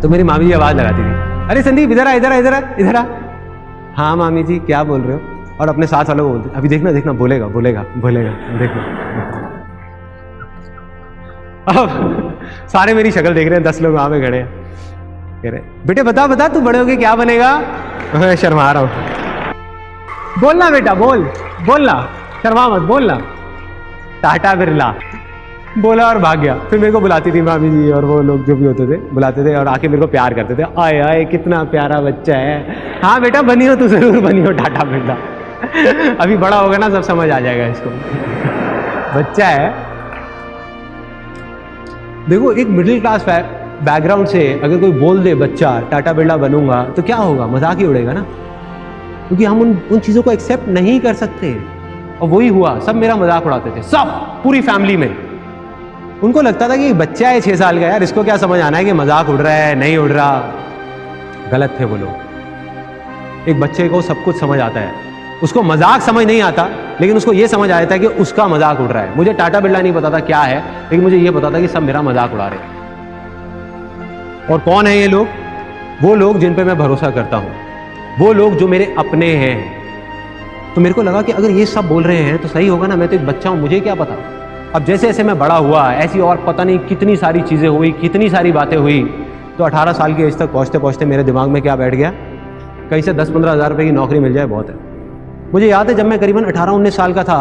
तो मेरी मामी जी आवाज लगाती थी, अरे संदीप इधर आ इधर आ इधर आ इधर आ। हाँ मामी जी क्या बोल रहे हो? और अपने साथ वालों को बोलते, अभी देखना देखना बोलेगा बोलेगा बोलेगा देखो। अब सारे मेरी शक्ल देख रहे हैं, 10 लोग वहां पे खड़े हैं, कह रहे बेटे बता बता तू बड़े होके क्या बनेगा? मैं शर्मा रहा हूं। बोलना बेटा बोल, बोलना, शर्मा मत, बोलना। टाटा बिरला बोला और भाग गया। फिर मेरे को बुलाती थी मामी जी और वो लोग जो भी होते थे, बुलाते थे और आके मेरे को प्यार करते थे, आए आए कितना प्यारा बच्चा है, हाँ बेटा बनी हो, तू जरूर बनी हो टाटा बिरला। अभी बड़ा होगा ना सब समझ आ जाएगा इसको, बच्चा है। देखो एक मिडिल क्लास बैकग्राउंड से अगर कोई बोल दे बच्चा टाटा बिरला बनूंगा तो क्या होगा, मजाक ही उड़ेगा ना, क्योंकि हम उन चीजों को एक्सेप्ट नहीं कर सकते। और वही हुआ, सब मेरा मजाक उड़ाते थे, सब पूरी फैमिली में। उनको लगता था कि बच्चा है 6 साल का, यार इसको क्या समझ आना है कि मजाक उड़ रहा है नहीं उड़ रहा। गलत थे वो लोग। एक बच्चे को सब कुछ समझ आता है, उसको मजाक समझ नहीं आता, लेकिन उसको यह समझ आता है कि उसका मजाक उड़ रहा है। मुझे टाटा बिरला नहीं पता था क्या है, लेकिन मुझे यह पता था कि सब मेरा मजाक उड़ा रहे हैं। और कौन है ये लोग? वो लोग जिन पे मैं भरोसा करता हूं, वो लोग जो मेरे अपने हैं। तो मेरे को लगा कि अगर ये सब बोल रहे हैं तो सही होगा ना, मैं तो एक बच्चा हूं, मुझे क्या पता। अब जैसे जैसे मैं बड़ा हुआ, ऐसी और पता नहीं कितनी सारी चीजें हुई, कितनी सारी बातें हुई, तो 18 साल की एज तक पहुंचते पहुंचते मेरे दिमाग में क्या बैठ गया, कहीं से 10-15 हज़ार रुपए की नौकरी मिल जाए बहुत है। मुझे याद है जब मैं करीबन 18-19 साल का था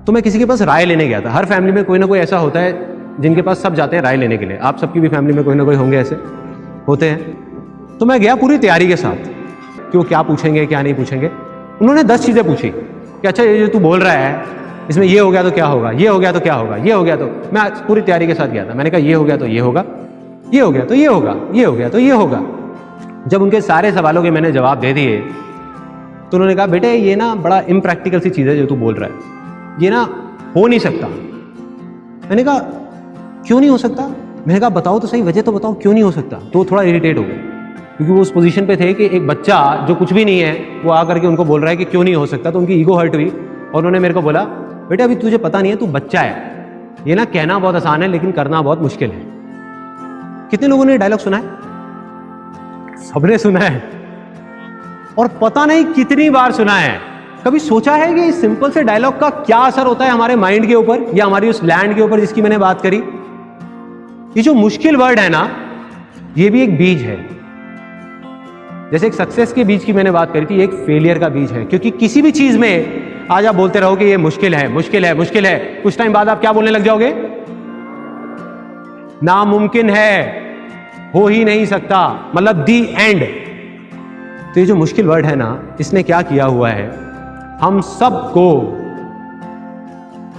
तो मैं किसी के पास राय लेने गया था। हर फैमिली में कोई ना कोई ऐसा होता है जिनके पास सब जाते हैं राय लेने के लिए। आप सबकी भी फैमिली में कोई ना कोई होंगे ऐसे, होते हैं। तो मैं गया पूरी तैयारी के साथ कि वो क्या पूछेंगे क्या नहीं पूछेंगे। उन्होंने 10 चीजें पूछी कि अच्छा ये जो तू बोल रहा है इसमें ये हो गया तो क्या होगा, ये हो गया तो क्या होगा, ये हो गया तो। मैं पूरी तैयारी के साथ गया था। मैंने कहा ये हो गया तो ये होगा, ये हो गया तो ये होगा, ये हो गया तो ये होगा। जब उनके सारे सवालों के मैंने जवाब दे दिए तो उन्होंने कहा बेटे ये ना बड़ा इम्प्रैक्टिकल सी चीज़ है जो तू बोल रहा है, ये ना हो नहीं सकता। मैंने कहा क्यों नहीं हो सकता? मैंने कहा बताओ तो सही, वजह तो बताओ क्यों नहीं हो सकता। तो वो थोड़ा इरिटेट हो गए, क्योंकि वो उस पोजीशन पे थे कि एक बच्चा जो कुछ भी नहीं है वो आकर के उनको बोल रहा है कि क्यों नहीं हो सकता। तो उनकी ईगो हर्ट हुई और उन्होंने मेरे को बोला बेटा अभी तुझे पता नहीं है, तू बच्चा है, ये ना कहना बहुत आसान है लेकिन करना बहुत मुश्किल है। कितने लोगों ने डायलॉग सुना है? सबने सुना है, और पता नहीं कितनी बार सुना है। कभी सोचा है कि इस सिंपल से डायलॉग का क्या असर होता है हमारे माइंड के ऊपर या हमारी उस लैंड के ऊपर जिसकी मैंने बात करी? ये जो मुश्किल वर्ड है ना, ये भी एक बीज है। जैसे एक सक्सेस के बीज की मैंने बात करी थी, एक फेलियर का बीज है। क्योंकि किसी भी चीज में आज आप बोलते रहो कि ये मुश्किल है मुश्किल है मुश्किल है, कुछ टाइम बाद आप क्या बोलने लग जाओगे? नामुमकिन है, हो ही नहीं सकता, मतलब दी एंड। तो ये जो मुश्किल वर्ड है ना, इसने क्या किया हुआ है, हम सबको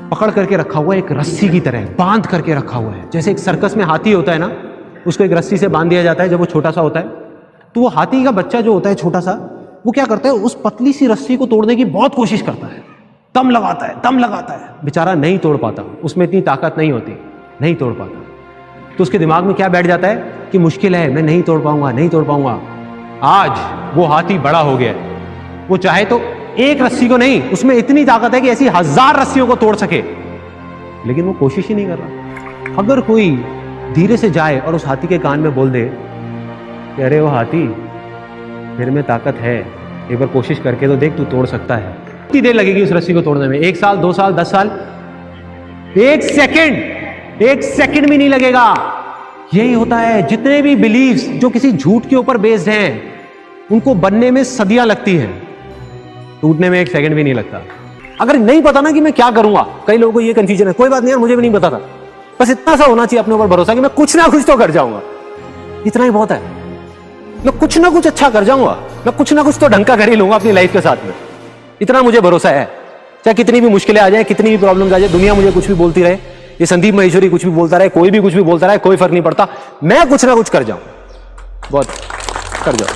पकड़ करके रखा हुआ है, एक रस्सी की तरह बांध करके रखा हुआ है। जैसे एक सर्कस में हाथी होता है ना, उसको एक रस्सी से बांध दिया जाता है जब वो छोटा सा होता है। तो वो हाथी का बच्चा जो होता है छोटा सा, वो क्या करता है, उस पतली सी रस्सी को तोड़ने की बहुत कोशिश करता है, दम लगाता है, दम लगाता है, बेचारा नहीं तोड़ पाता, उसमें इतनी ताकत नहीं होती, नहीं तोड़ पाता। तो उसके दिमाग में क्या बैठ जाता है कि मुश्किल है, मैं नहीं तोड़ पाऊंगा, नहीं तोड़ पाऊंगा। आज वो हाथी बड़ा हो गया है, वो चाहे तो एक रस्सी को नहीं, उसमें इतनी ताकत है कि ऐसी 1000 रस्सियों को तोड़ सके, लेकिन वो कोशिश ही नहीं कर रहा। अगर कोई धीरे से जाए और उस हाथी के कान में बोल दे कि अरे वो हाथी, तेरे में ताकत है, एक बार कोशिश करके तो देख, तू तोड़ सकता है। कितनी देर लगेगी उस रस्सी को तोड़ने में? 1 साल, 2 साल, 10 साल? 1 सेकंड भी नहीं लगेगा। यही होता है, जितने भी बिलीव्स जो किसी झूठ के ऊपर बेस्ड हैं, उनको बनने में सदियां लगती हैं, टूटने में 1 सेकंड भी नहीं लगता। अगर नहीं पता ना कि मैं क्या करूंगा, कई लोगों को ये कंफ्यूजन है, कोई बात नहीं यार, मुझे भी नहीं पता था, बस इतना सा होना चाहिए अपने ऊपर भरोसा कि मैं कुछ ना कुछ तो कर जाऊंगा, इतना ही बहुत है। मैं कुछ ना कुछ अच्छा कर जाऊंगा, मैं कुछ ना कुछ तो ढंग का कर ही लूंगा अपनी लाइफ के साथ में, इतना मुझे भरोसा है। चाहे कितनी भी मुश्किलें आ जाए, कितनी भी प्रॉब्लम्स आ जाए, दुनिया मुझे कुछ भी बोलती रहे, ये संदीप महेश्वरी कुछ भी बोलता रहे, कोई भी कुछ भी बोलता रहे, कोई फर्क नहीं पड़ता, मैं कुछ ना कुछ कर जाऊं, बहुत कर जाऊं,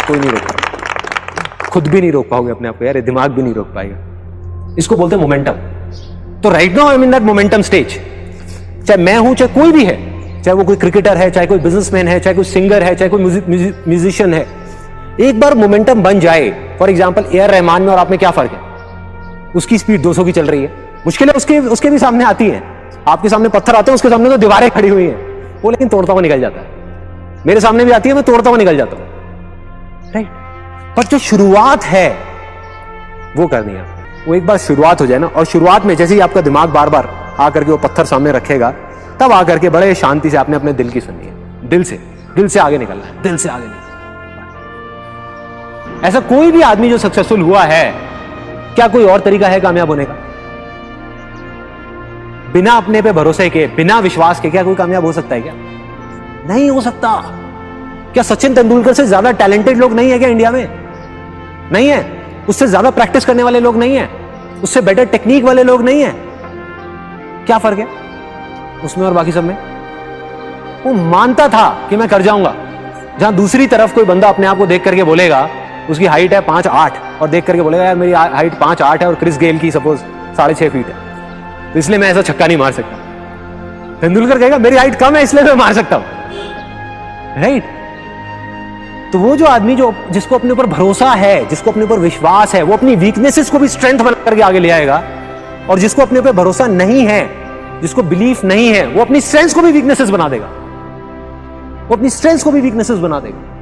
कोई नहीं रोक पाएगा, खुद भी नहीं रोक पाओगे अपने आप को यार, दिमाग भी नहीं रोक पाएगा। इसको बोलते हैं मोमेंटम। तो right now I am in that momentum stage. चाहे मैं हूं, चाहे कोई भी है, चाहे वो कोई क्रिकेटर है, चाहे कोई बिजनेसमैन है, चाहे कोई सिंगर है, चाहे कोई म्यूजिशियन है, एक बार मोमेंटम बन जाए, for example A R Rahman में और आप में क्या फर्क है? उसकी स्पीड 200 की चल रही है, मुश्किलें उसके भी सामने आती हैं, आपके सामने पत्थर आते हैं, उसके सामने तो दीवारें खड़ी हुई हैं, वो लेकिन तोड़ता हुआ निकल जाता है। मेरे सामने भी आती है, मैं तोड़ता हुआ निकल जाता हूं, राइट। पर जो शुरुआत है वो करनी है, वो एक बार शुरुआत हो जाए ना, और शुरुआत में जैसे ही आपका दिमाग बार बार आकर के वो पत्थर सामने रखेगा, तब आकर के बड़े शांति से आपने अपने दिल की सुननी है, दिल से आगे निकलना है, दिल से आगे निकलना। ऐसा कोई भी आदमी जो सक्सेसफुल हुआ है, क्या कोई और तरीका है कामयाब होने का? बिना अपने पे भरोसे के, बिना विश्वास के क्या कोई कामयाब हो सकता है? क्या नहीं हो सकता। क्या सचिन तेंदुलकर से ज्यादा टैलेंटेड लोग नहीं है क्या इंडिया में? नहीं है। उससे ज्यादा प्रैक्टिस करने वाले लोग नहीं है, उससे बेटर टेक्निक वाले लोग नहीं है। क्या फर्क है उसमें और बाकी सब में? वो मानता था कि मैं कर जाऊंगा। जहां दूसरी तरफ कोई बंदा अपने आप को देख करके बोलेगा, उसकी हाइट है 5'8" और देख करके बोलेगा यार मेरी हाइट 5'8" है और क्रिस गेल की सपोज 6.5 फीट है, तो इसलिए मैं ऐसा छक्का नहीं मार सकता। तेंदुलकर कहेगा मेरी हाइट कम है इसलिए मैं मार सकता हूं, राइट। तो वो जो आदमी जिसको अपने ऊपर भरोसा है, जिसको अपने ऊपर विश्वास है, वो अपनी वीकनेसेस को भी स्ट्रेंथ बना करके आगे ले आएगा। और जिसको अपने ऊपर भरोसा नहीं है, जिसको बिलीफ नहीं है, वो अपनी स्ट्रेंथ को भी वीकनेसेस बना देगा, वो अपनी स्ट्रेंथ को भी वीकनेसेस बना देगा।